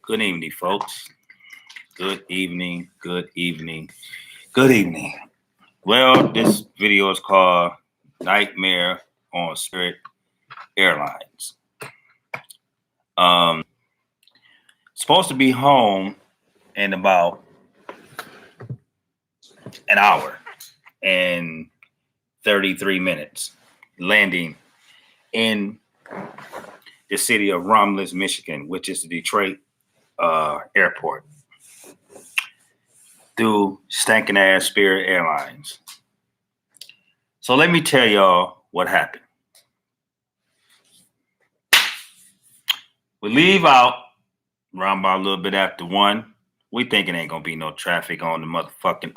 Good evening, folks. Good evening, good evening, good evening. Well, this video is called Nightmare on Spirit Airlines. Um, Supposed to be home in about an hour and 33 minutes, landing in the city of Romulus, Michigan, which is the Detroit airport, through Stank ass Spirit Airlines. So let me tell y'all what happened. We leave out around about a little bit after 1. We thinking ain't gonna be no traffic on the motherfucking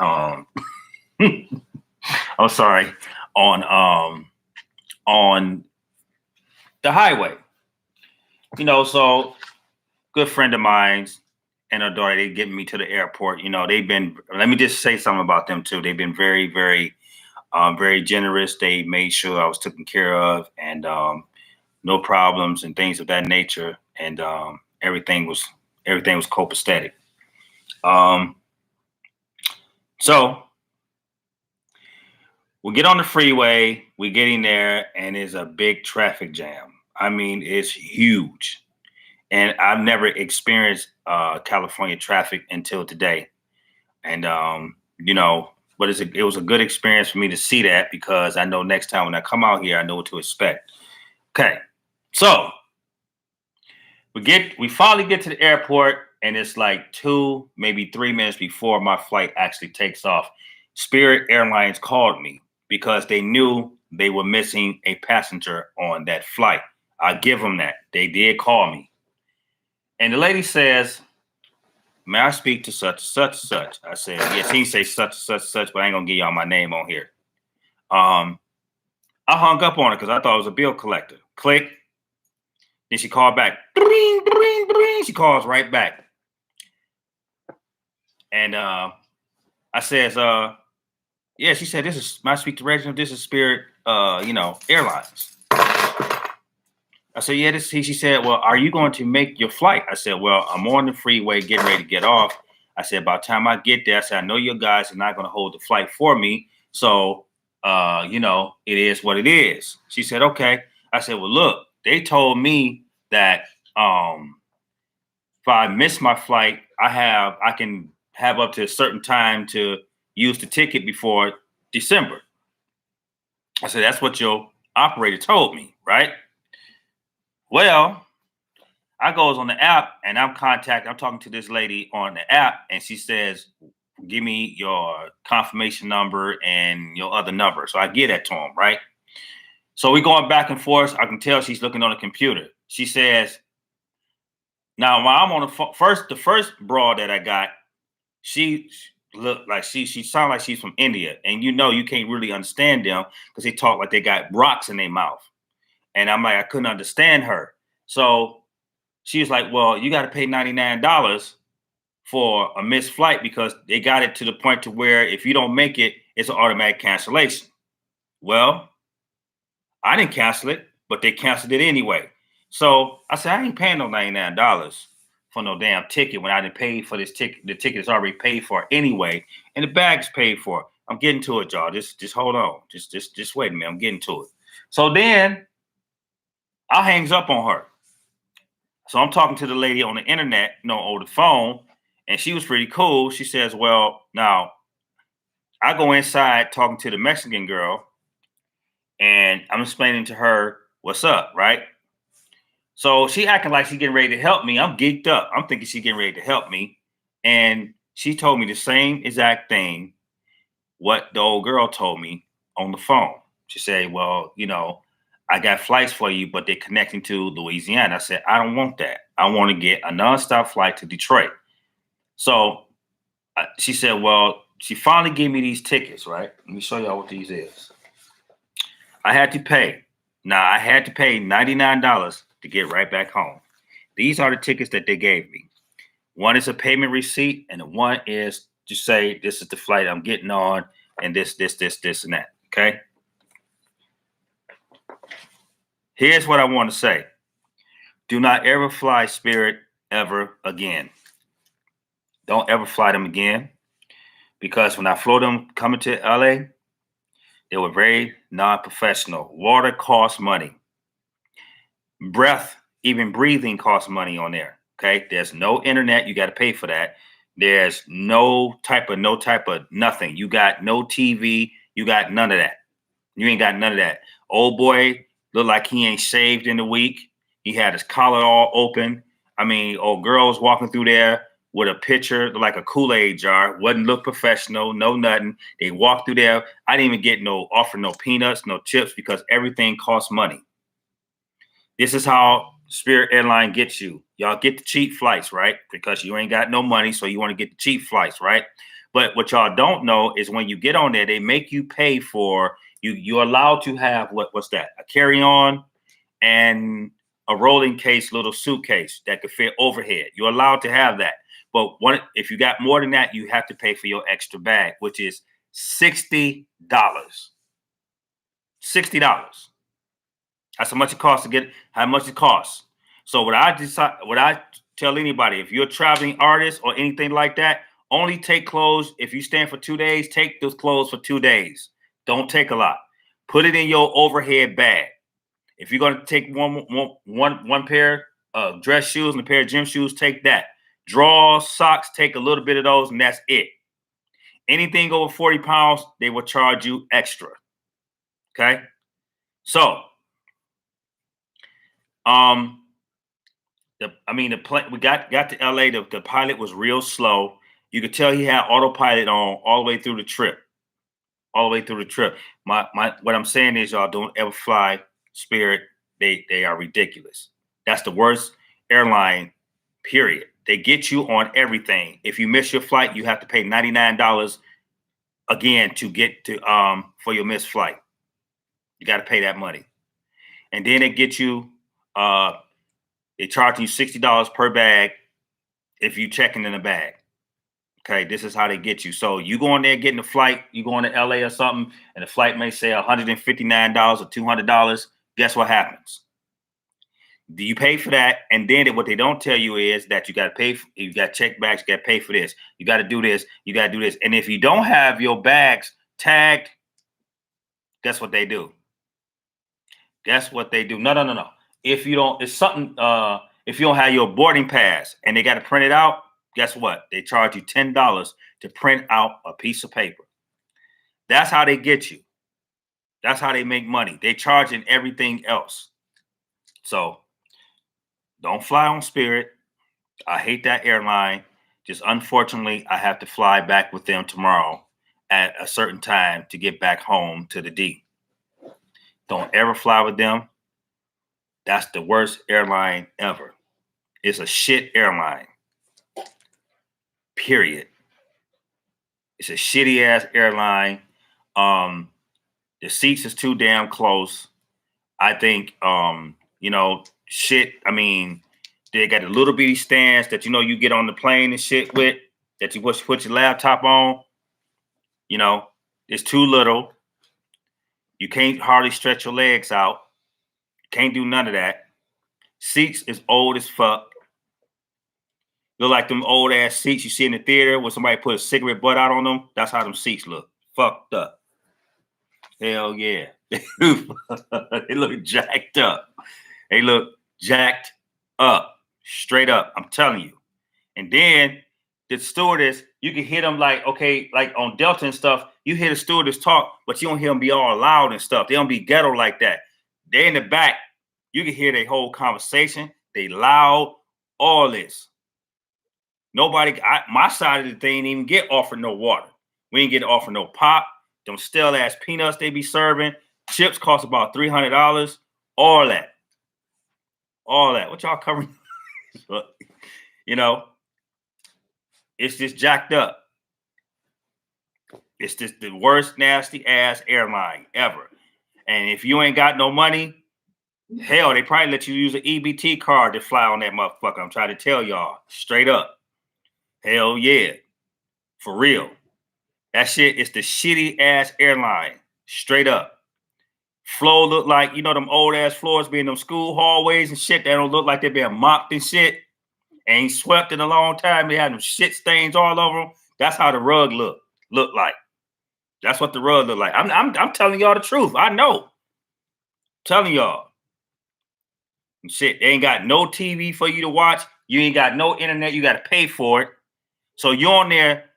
I'm sorry, on the highway. So good friend of mine's and her daughter, they getting me to the airport. They've been, let me just say something about them too. They've been very, very, very generous. They made sure I was taken care of and no problems and things of that nature. And everything was copacetic. So we get on the freeway, we get in there, and it's a big traffic jam. I mean, it's huge. And I've never experienced California traffic until today. And, but it was a good experience for me to see that because I know next time when I come out here, I know what to expect. Okay, so we finally get to the airport, and it's like 2, maybe 3 minutes before my flight actually takes off. Spirit Airlines called me because they knew they were missing a passenger on that flight. I give them that. They did call me. And the lady says, may I speak to such? I said, yes, he say such, but I ain't gonna give y'all my name on here. I hung up on it because I thought it was a bill collector. Click. Then she called back. She calls right back. And I says, yeah, she said, may I speak to Reginald? This is Spirit, Airlines. I said, yeah, she said, well, are you going to make your flight? I said, well, I'm on the freeway getting ready to get off. I said, by the time I get there, I said, I know you guys are not going to hold the flight for me. So, it is what it is. She said, okay. I said, well, look, they told me that if I miss my flight, I can have up to a certain time to use the ticket before December. I said, that's what your operator told me, right? Well, I goes on the app and I'm talking to this lady on the app, and she says, give me your confirmation number and your other number. So I get that to him, right? So we going back and forth. I can tell she's looking on the computer. She says, now while I'm on the first broad that I got, she looked like she sounded like she's from India. And you can't really understand them because they talk like they got rocks in their mouth. And I'm like, I couldn't understand her. So she was like, well, you got to pay $99 for a missed flight because they got it to the point to where if you don't make it, it's an automatic cancellation. Well, I didn't cancel it, but they canceled it anyway. So I said, I ain't paying no $99 for no damn ticket when I didn't pay for this ticket. The ticket is already paid for anyway, and the bag's paid for. I'm getting to it, y'all. Just hold on. Just wait a minute. I'm getting to it. So then I hangs up on her. So I'm talking to the lady on the internet, over the phone, and she was pretty cool. She says, well, now I go inside talking to the Mexican girl, and I'm explaining to her what's up, right? So she acting like she's getting ready to help me. I'm geeked up. I'm thinking she's getting ready to help me. And she told me the same exact thing what the old girl told me on the phone. She said, well, I got flights for you, but they're connecting to Louisiana. I said, I don't want that. I want to get a nonstop flight to Detroit. So she said, well, she finally gave me these tickets, right? Let me show y'all what these is. I had to pay $99 to get right back home. These are the tickets that they gave me. One is a payment receipt, and the one is to say, this is the flight I'm getting on, and this, and that, okay? Here's what I want to say. Do not ever fly Spirit ever again. Don't ever fly them again. Because when I flew them coming to LA, they were very non-professional. Water costs money. Breath, even breathing costs money on there. Okay. There's no internet. You got to pay for that. There's no type of nothing. You got no TV. You got none of that. You ain't got none of that. Old boy looked like he ain't shaved in a week. He had his collar all open. I mean, old girls walking through there with a pitcher like a Kool-Aid jar. Wouldn't look professional, no nothing. They walked through there. I didn't even get no peanuts, no chips, because everything costs money. This is how Spirit Airline gets you. Y'all get the cheap flights, right? Because you ain't got no money, so you want to get the cheap flights, right? But what y'all don't know is when you get on there, they make you pay for you're allowed to have what's that? A carry-on and a rolling case, little suitcase that could fit overhead. You're allowed to have that. But if you got more than that, you have to pay for your extra bag, which is $60. $60. That's how much it costs to get. How much it costs. So what I tell anybody, if you're a traveling artist or anything like that, only take clothes. If you stand for 2 days, take those clothes for 2 days. Don't take a lot. Put it in your overhead bag. If you're going to take one pair of dress shoes and a pair of gym shoes, take that. Drawers, socks, take a little bit of those, and that's it. Anything over 40 pounds, they will charge you extra. Okay? So, the plane, we got to LA. The pilot was real slow. You could tell he had autopilot on all the way through the trip. All the way through the trip. What I'm saying is, y'all don't ever fly Spirit. They are ridiculous. That's the worst airline, period. They get you on everything. If you miss your flight, you have to pay $99 again to get to for your missed flight. You got to pay that money. And then they get you they charge you $60 per bag if you checking in a bag. Okay, this is how they get you. So you go on there getting a flight, you go on to LA or something, and the flight may say $159 or $200. Guess what happens? Do you pay for that? And then what they don't tell you is that you got to pay. You got to check bags. You got to pay for this. You got to do this. You got to do this. And if you don't have your bags tagged, guess what they do? Guess what they do? No. If you don't, it's something. If you don't have your boarding pass and they got to print it out, guess what? They charge you $10 to print out a piece of paper. That's how they get you. That's how they make money. They charging everything else. So don't fly on Spirit. I hate that airline. Just unfortunately, I have to fly back with them tomorrow at a certain time to get back home to the D. Don't ever fly with them. That's the worst airline ever. It's a shit airline. Period. It's a shitty ass airline. The seats is too damn close. I think, shit. I mean, they got the little bitty stands that you get on the plane and shit with, that you put your laptop on. It's too little. You can't hardly stretch your legs out. Can't do none of that. Seats is old as fuck. Look like them old ass seats you see in the theater where somebody put a cigarette butt out on them. That's how them seats look. Fucked up. Hell yeah. They look jacked up. They look jacked up. Straight up. I'm telling you. And then the stewardess, you can hear them like on Delta and stuff, you hear the stewardess talk, but you don't hear them be all loud and stuff. They don't be ghetto like that. They're in the back. You can hear their whole conversation. They loud, all this. Nobody, my side of the thing, ain't even get offered no water. We ain't get offered no pop. Them stale ass peanuts they be serving. Chips cost about $300. All that. What y'all covering? It's just jacked up. It's just the worst nasty ass airline ever. And if you ain't got no money, hell, they probably let you use an EBT card to fly on that motherfucker. I'm trying to tell y'all straight up. Hell yeah. For real. That shit is the shitty ass airline. Straight up. Floor look like, them old ass floors being them school hallways and shit. They don't look like they're being mopped and shit. Ain't swept in a long time. They had them shit stains all over them. That's how the rug look like. That's what the rug look like. I'm telling y'all the truth. I know. Telling y'all. Shit, they ain't got no TV for you to watch. You ain't got no internet. You got to pay for it. So you're on there.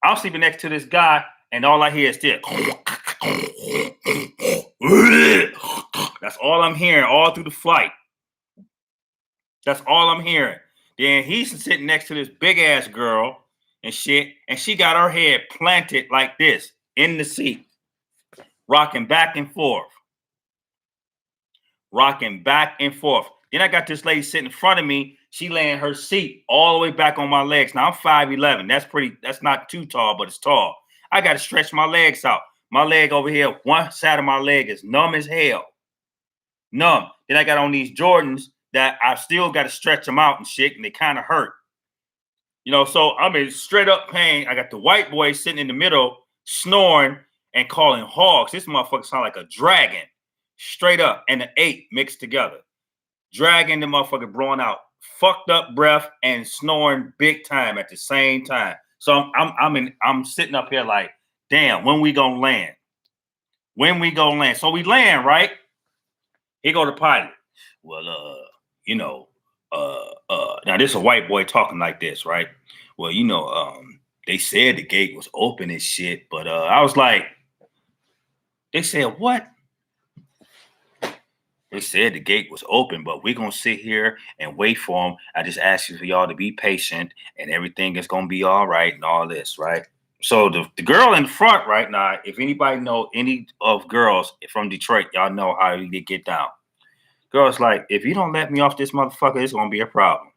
I'm sleeping next to this guy, and all I hear is this. That's all I'm hearing all through the flight. That's all I'm hearing. Then he's sitting next to this big ass girl and shit, and she got her head planted like this in the seat, rocking back and forth. Rocking back and forth. Then I got this lady sitting in front of me. She laying her seat all the way back on my legs. Now I'm 5'11". That's not too tall, but it's tall. I got to stretch my legs out. My leg over here, one side of my leg is numb as hell. Numb. Then I got on these Jordans that I still got to stretch them out and shit, and they kind of hurt. You know, so I'm in straight up pain. I got the white boy sitting in the middle, snoring and calling hogs. This motherfucker sound like a dragon. Straight up, and the 8 mixed together. Dragging the motherfucker blowing out fucked up breath and snoring big time at the same time. So I'm sitting up here like, damn, when we gonna land? When we gonna land? So we land, right? Here go the pilot. Well, now this is a white boy talking like this, right? Well, they said the gate was open and shit, but I was like, they said what? They said the gate was open, but we're going to sit here and wait for them. I just ask you for y'all to be patient and everything is going to be all right and all this, right? So the girl in front right now, if anybody know any of girls from Detroit, y'all know how they get down. Girl's like, if you don't let me off this motherfucker, it's going to be a problem.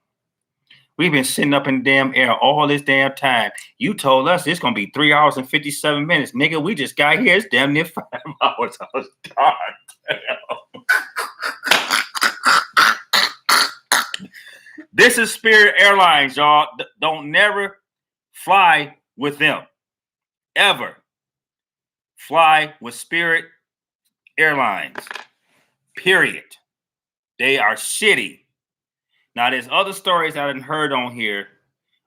We've been sitting up in the damn air all this damn time. You told us it's going to be 3 hours and 57 minutes. Nigga, we just got here. It's damn near 5 hours. I was done. This is Spirit Airlines, y'all. Don't never fly with them. Ever. Fly with Spirit Airlines. Period. They are shitty. Now, there's other stories I didn't heard on here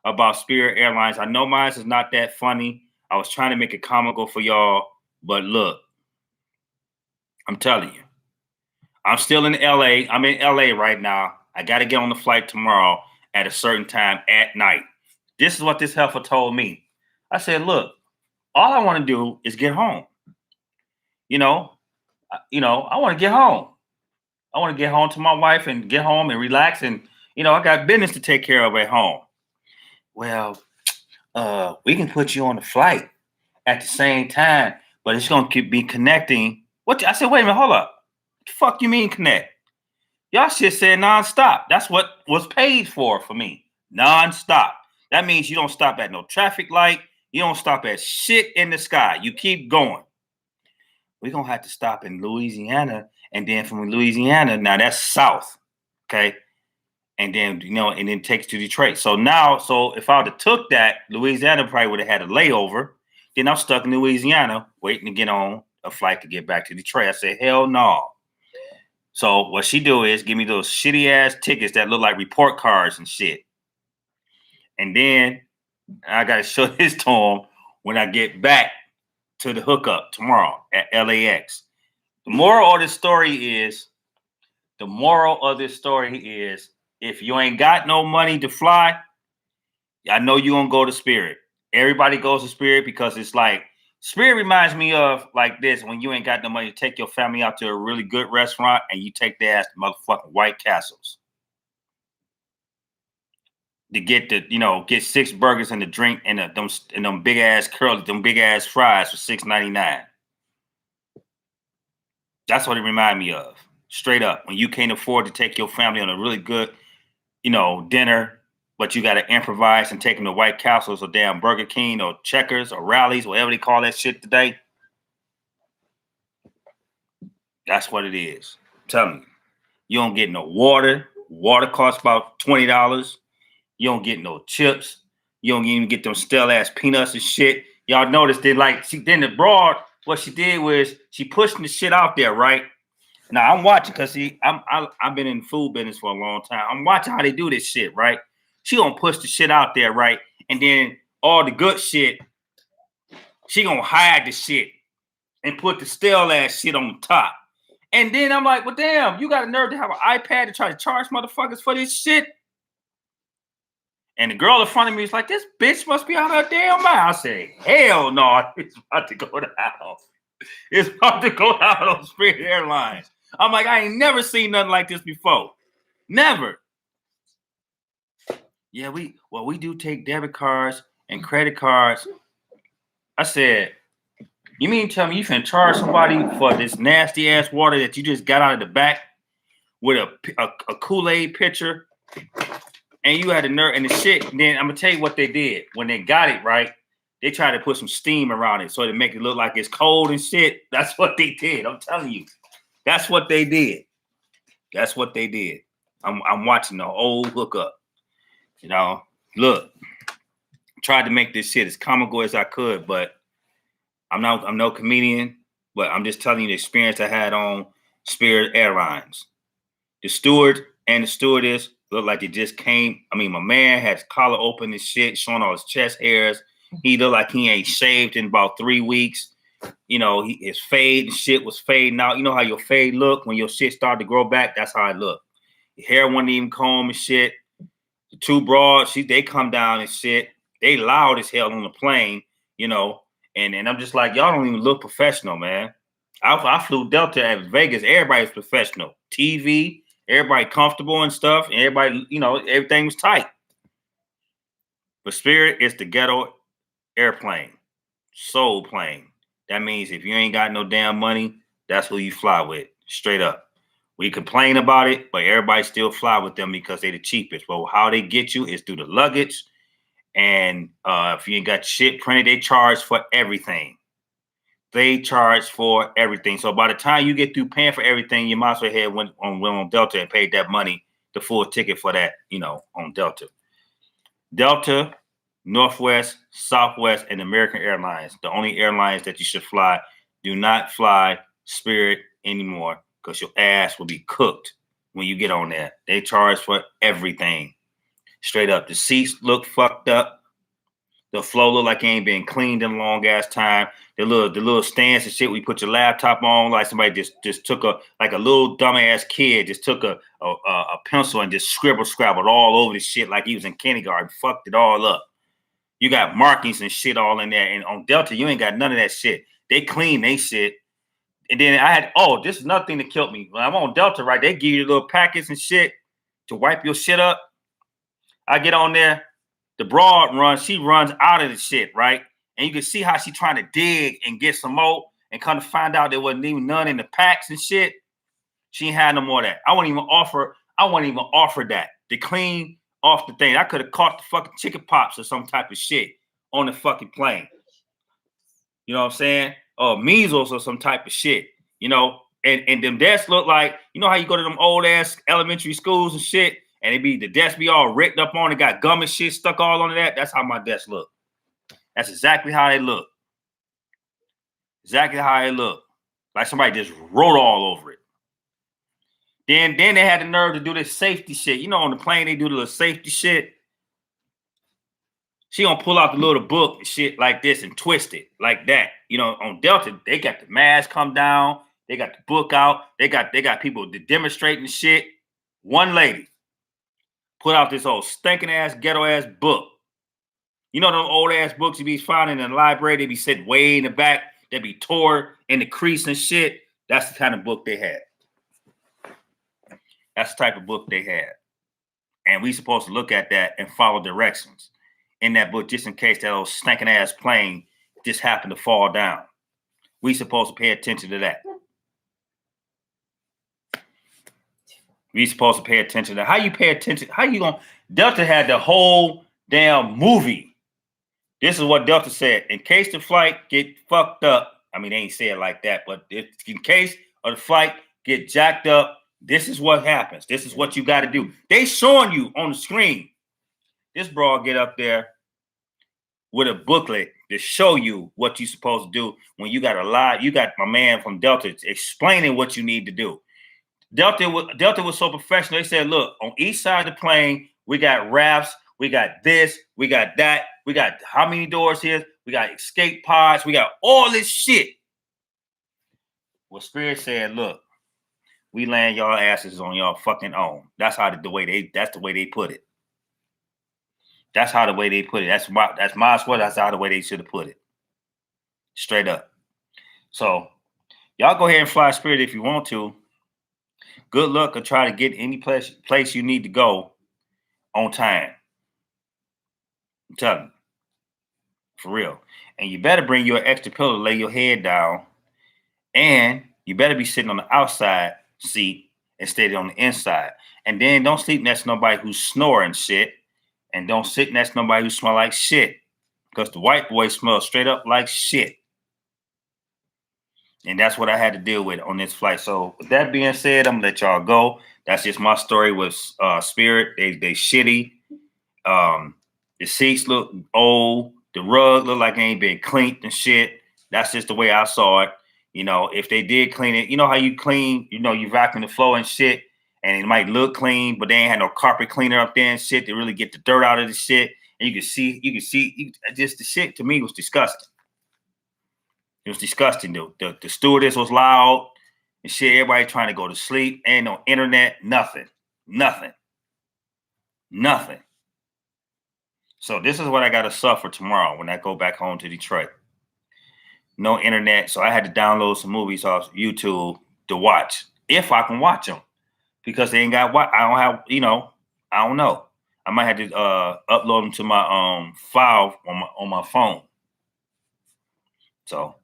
about Spirit Airlines. I know mine is not that funny. I was trying to make it comical for y'all, but look, I'm telling you, I'm still in LA. I'm in LA right now. I got to get on the flight tomorrow at a certain time at night. This is what this heifer told me. I said, look, all I want to do is get home. I want to get home. I want to get home to my wife and get home and relax. And, I got business to take care of at home. Well, we can put you on the flight at the same time, but it's going to be connecting. I said, wait a minute, hold up. What the fuck you mean connect? Y'all shit said nonstop. That's what was paid for me. Nonstop. That means you don't stop at no traffic light. You don't stop at shit in the sky. You keep going. We're going to have to stop in Louisiana. And then from Louisiana, now that's south. Okay. And then, and then takes to Detroit. So if I would have took that, Louisiana probably would have had a layover. Then I'm stuck in Louisiana waiting to get on a flight to get back to Detroit. I said, hell no. So what she do is give me those shitty ass tickets that look like report cards and shit. And then I got to show this to him when I get back to the hookup tomorrow at LAX. The moral of this story is, if you ain't got no money to fly, I know you gonna go to Spirit. Everybody goes to Spirit because it's like, Spirit reminds me of like this, when you ain't got no money to take your family out to a really good restaurant and you take their ass to motherfucking White Castles to get get 6 burgers and a drink and them big ass curly, them big ass fries for $6.99. That's what it reminds me of. Straight up. When you can't afford to take your family on a really good, dinner, but you got to improvise and take them to White Castles or damn Burger King or Checkers or Rallies, whatever they call that shit today. That's what it is. I'm telling you. You don't get no water. Water costs about $20. You don't get no chips. You don't even get them stale ass peanuts and shit. Y'all noticed then the broad, what she did was she pushed the shit out there, right? Now I'm watching because I've been in the food business for a long time. I'm watching how they do this shit, right? she gonna push the shit out there, right? And then all the good shit, she gonna hide the shit and put the stale ass shit on the top. And then I'm like, well, damn, you got a nerve to have an iPad to try to charge motherfuckers for this shit? And the girl in front of me was like, this bitch must be out of her damn mind. I said, hell no, it's about to go down. It's about to go down on Spirit Airlines. I'm like, I ain't never seen nothing like this before. Never. Yeah, we do take debit cards and credit cards. I said, you mean tell me you finna charge somebody for this nasty ass water that you just got out of the back with a Kool-Aid pitcher, and you had the nerve and the shit? And then I'm gonna tell you what they did when they got it right. They tried to put some steam around it so to make it look like it's cold and shit. That's what they did. I'm telling you, that's what they did. That's what they did. I'm watching the whole hookup. You know, look, tried to make this shit as comical as I could, but I'm no comedian, but I'm just telling you the experience I had on Spirit Airlines. The steward and the stewardess looked like they just came. I mean, my man has collar open and shit, showing all his chest hairs. He looked like he ain't shaved in about 3 weeks. You know, his fade and shit was fading out. You know how your fade look when your shit started to grow back? That's how it looked. Your hair wasn't even combed and shit. The two broads, they come down and shit. They loud as hell on the plane, you know. And I'm just like, y'all don't even look professional, man. I flew Delta at Vegas. Everybody's professional. TV, everybody comfortable and stuff. And everybody, you know, everything was tight. But Spirit is the ghetto airplane. Soul plane. That means if you ain't got no damn money, that's who you fly with. Straight up. We complain about it, but everybody still fly with them because they're the cheapest. Well, how they get you is through the luggage. And if you ain't got shit printed, they charge for everything. They charge for everything. So by the time you get through paying for everything, you might as well have went on Delta and paid that money, the full ticket for that, you know, on Delta. Delta, Northwest, Southwest, and American Airlines, the only airlines that you should fly. Do not fly Spirit anymore because your ass will be cooked when you get on there. They charge for everything. Straight up. The seats look fucked up. The floor look like it ain't been cleaned in a long ass time. The little stands and shit we put your laptop on, like somebody just took a little dumbass kid just took a pencil and just scrabbled all over the shit like he was in kindergarten. Fucked it all up. You got markings and shit all in there. And on Delta, you ain't got none of that shit. They clean they shit. And then this is another thing that killed me. When I'm on Delta, right, they give you little packets and shit to wipe your shit up. I get on there, the broad she runs out of the shit, right? And you can see how she trying to dig and get some more and kind of find out there wasn't even none in the packs and shit. She ain't had no more of that. I wouldn't even offer that to clean off the thing. I could have caught the fucking chicken pops or some type of shit on the fucking plane. You know what I'm saying? Or measles or some type of shit, you know? And them desks look like, you know how you go to them old ass elementary schools and shit? And the desk be all ripped up on it, got gum and shit stuck all on that. That's how my desk look. That's exactly how they look. Exactly how they look. Like somebody just wrote all over it. Then they had the nerve to do this safety shit. You know, on the plane, they do the little safety shit. She gonna pull out the little book and shit like this and twist it like that. You know, on Delta, they got the mask come down. They got the book out. They got people demonstrating shit. One lady put out this old stinking ass, ghetto ass book. You know them old ass books you be finding in the library, they be sitting way in the back, they be tore in the crease and shit. That's the kind of book they had. That's the type of book they had. And we supposed to look at that and follow directions in that book just in case that old stinking ass plane just happened to fall down. We supposed to pay attention to that. We supposed to pay attention to that. How you pay attention? How you gonna? Delta had the whole damn movie. This is what Delta said. In case the flight get fucked up, I mean, they ain't say it like that, but in case of the flight get jacked up, this is what happens. This is what you got to do. They showing you on the screen. This broad get up there with a booklet to show you what you supposed to do when you got a lot. You got my man from Delta explaining what you need to do. Delta was so professional. They said, look, on each side of the plane, we got rafts We got this. We got that. We got how many doors here? We got escape pods. We got all this shit. Well, Spirit said, look, we land y'all asses on y'all fucking own. That's how the way they put it. That's how the way they put it. That's my swear. That's how the way they should have put it. Straight up. So y'all go ahead and fly Spirit if you want to. Good luck or try to get any place you need to go on time. I'm telling you. For real. And you better bring your extra pillow to lay your head down. And you better be sitting on the outside seat instead of on the inside. And then don't sleep next to nobody who's snoring shit. And don't sit next to nobody who smell like shit. Because the white boy smells straight up like shit. And that's what I had to deal with on this flight. So with that being said, I'm gonna let y'all go. That's just my story with Spirit. They shitty. The seats look old. The rug look like it ain't been cleaned and shit. That's just the way I saw it. You know, if they did clean it, you know how you clean, you vacuum the floor and shit, and it might look clean, but they ain't had no carpet cleaner up there and shit to really get the dirt out of the shit. And you can see, just the shit to me was disgusting. It was disgusting. The stewardess was loud and shit. Everybody trying to go to sleep. Ain't no internet. Nothing. So this is what I got to suffer tomorrow when I go back home to Detroit. No internet. So I had to download some movies off YouTube to watch. If I can watch them. Because they ain't got what I don't have, I don't know. I might have to upload them to my file on my phone. So,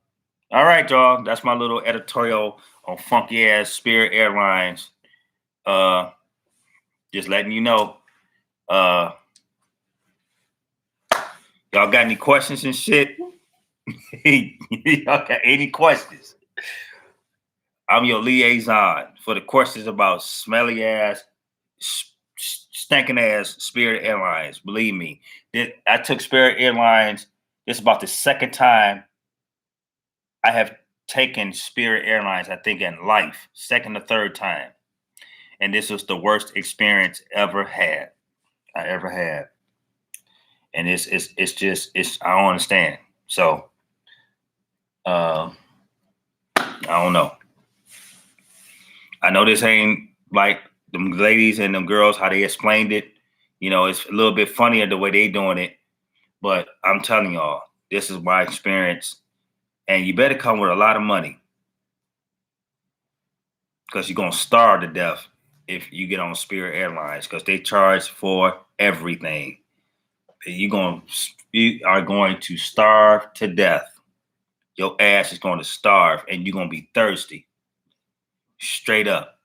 all right, y'all. That's my little editorial on funky ass Spirit Airlines. Just letting you know. Y'all got any questions and shit? Y'all got any questions? I'm your liaison for the questions about smelly ass, stinking ass Spirit Airlines. Believe me, I took Spirit Airlines. This is about the second time I have taken Spirit Airlines, I think, in life. Second or third time. And this was the worst experience I ever had. And it's I don't understand. So I don't know. I know this ain't like them ladies and them girls, how they explained it. It's a little bit funnier the way they doing it. But I'm telling y'all, this is my experience. And you better come with a lot of money. Because you're going to starve to death if you get on Spirit Airlines. Because they charge for everything. You are going to starve to death. Your ass is going to starve. And you're going to be thirsty. Straight up.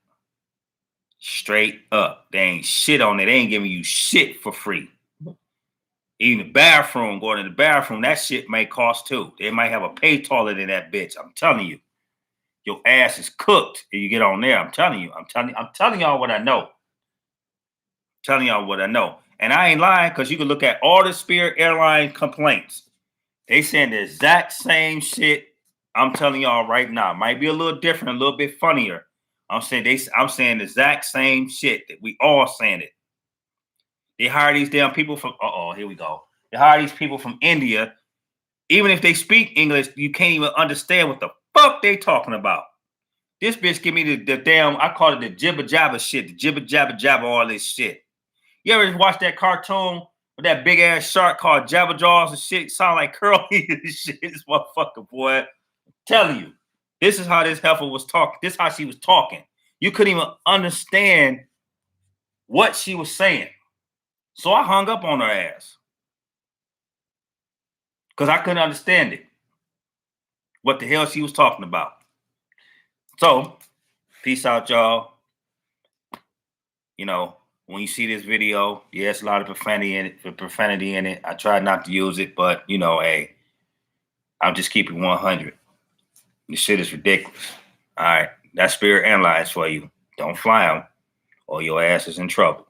They ain't shit on it. They ain't giving you shit for free. Even the bathroom, going to the bathroom, that shit may cost too. They might have a pay toilet in that bitch. I'm telling you. Your ass is cooked if you get on there. I'm telling y'all what I know. And I ain't lying because you can look at all the Spirit Airline complaints. They saying the exact same shit. I'm telling y'all right now. Might be a little different, a little bit funnier. I'm saying the exact same shit that we all saying it. They hire these damn people from, here we go. They hire these people from India. Even if they speak English, you can't even understand what the fuck they talking about. This bitch give me the damn, I call it the jibber jabber shit, the jibber jabber jabber, all this shit. You ever watch that cartoon with that big ass shark called Jabber Jaws and shit? Sound like Curly and shit. This motherfucker, boy. I'm telling you, this is how this heifer was talking. This is how she was talking. You couldn't even understand what she was saying. So I hung up on her ass. Because I couldn't understand it. What the hell she was talking about. So, peace out, y'all. When you see this video, yes, a lot of profanity in it. I try not to use it, but, hey, I'll just keep it 100. This shit is ridiculous. All right, that's Spirit Airlines for you. Don't fly them or your ass is in trouble.